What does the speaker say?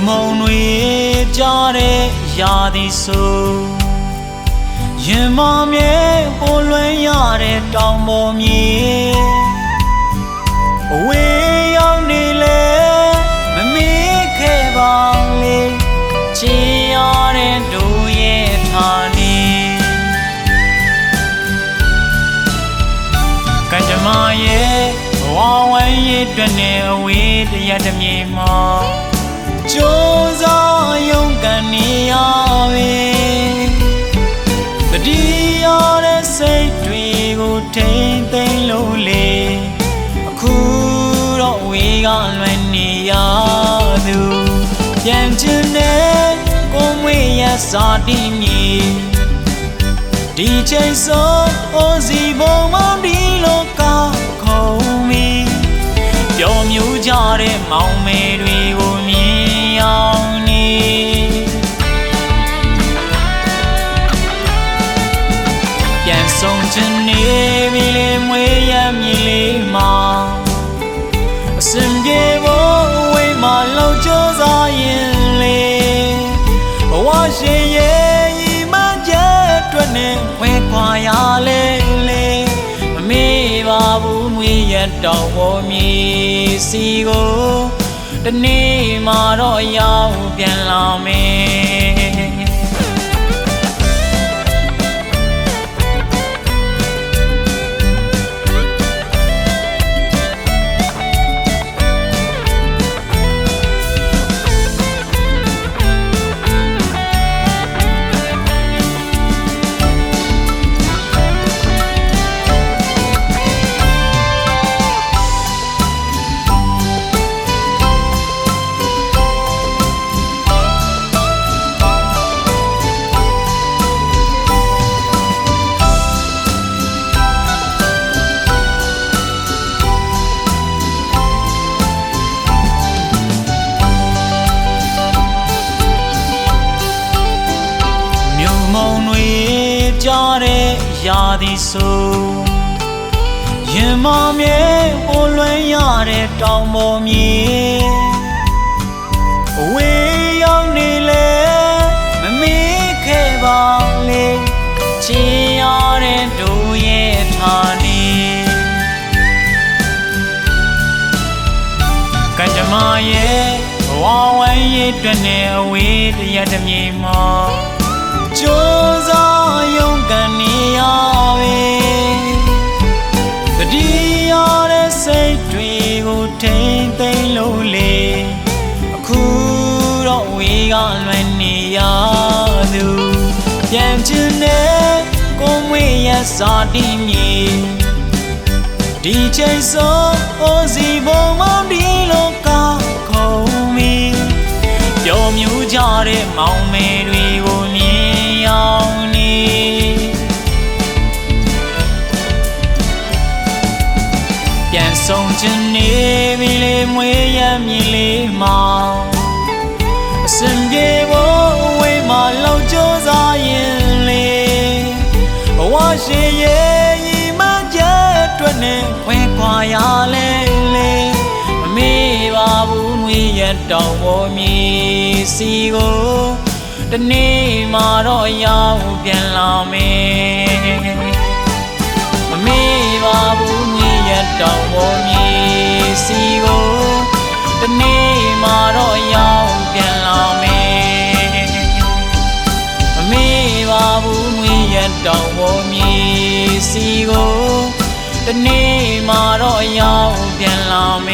မုံတွေကြားတဲ့ရာသီဆိုရင်မမြဲပိုလွင်ရတဲ့တောင်ပေါ်မြေအဝေးရောက်နေလေမမေ့ခဲ့ပါလေချင်ရတဲ့တို့ရဲ့ဌာနေကံကြမ္မာရဲ့ဘဝဝမ်းရည်တွင်နဲ့အဝေးတရတမြေမှာကြိုးစားရုန်းကန်နေရပြီတတိယတဲ့စိတ်တွေကိုထိမ့်သိမ်းလို့လေအခုတော့ဝေးကလွင်နေရသူပြန်ချင်တဲ့ကိုမွေရစာတိမြေဒီချိန်ဆုံးအိုစီဘုံမောင်ဒီလောကခုံမီပျော်မြူးကြတဲ့မောင်မဲတွေကိုမြင်အောင်နေပြန်ဆုံးချင်နေပြီလေမွေးရမြည်လေးမှာအစင်ပြေဖို့ဝေးမှာလောက်ကြိုးစားရင်လေဘဝရှင်ရဲ့ရီမှန်းချက်အတွက်နဲ့ဝဲခွာရလေလေမမေ့ပါဘူးမွေးရတောင်ပေါ်မြေစီကိုတနေ့မှတော့ရောက်ပြန်လာမယ်ကြားတဲ့ရာသီဆိုရင်မမြဲပိုလွင်ရတဲ့တောင်ပေါ်မြေအဝေးရောက်နေလေမမေ့ခဲ့ပါလေချင်ရတဲ့တို့ရဲ့ဌာနေကံကြမ္မာရဲ့ဘဝဝမ်းရည်တွင်နဲ့အဝေးတရတမြေမှာကြိုးစားရုန်းကန်နေရပြီတတိယတဲ့စိတ်တွေကိုထိမ့်သိမ်းလို့လေအခုတော့ဝေးကလွင်နေရသူပြန်ချင်တဲ့ကိုမွေရစာတိမြေဒီချိန်ဆုံးအိုစီဘုံမောင်ဒီလောကခုံမီပျော်မြူးကြတဲ့မောင်မဲတွေကိုမြင်အောင်နေပြန်ဆုံးချင်နေပြီလေမွေးရမြည်လေးမှာအစင်ပြေဖို့ဝေးမှာလောက်ကြိုးစားရင်လေဘဝရှင်ရဲ့ရီမှန်းချက်အတွက်နဲ့ဝဲခွာရလေလေမမေ့ပါဘူးမွေးရတောင်ပေါ်မြေစီကိုတနေ့မှတော့ရောက်ပြန်လာမယ်မမေ့ပါဘူးမြေရတောင်ပေါ်မြေစီကိုတနေ့မှတော့ရောက်ပြန်လာမယ်မမေ့ပါဘူးမြေရတောင်ပေါ်မြေစီကိုတနေ့မှတော့ရောက်ပြန်လာမယ်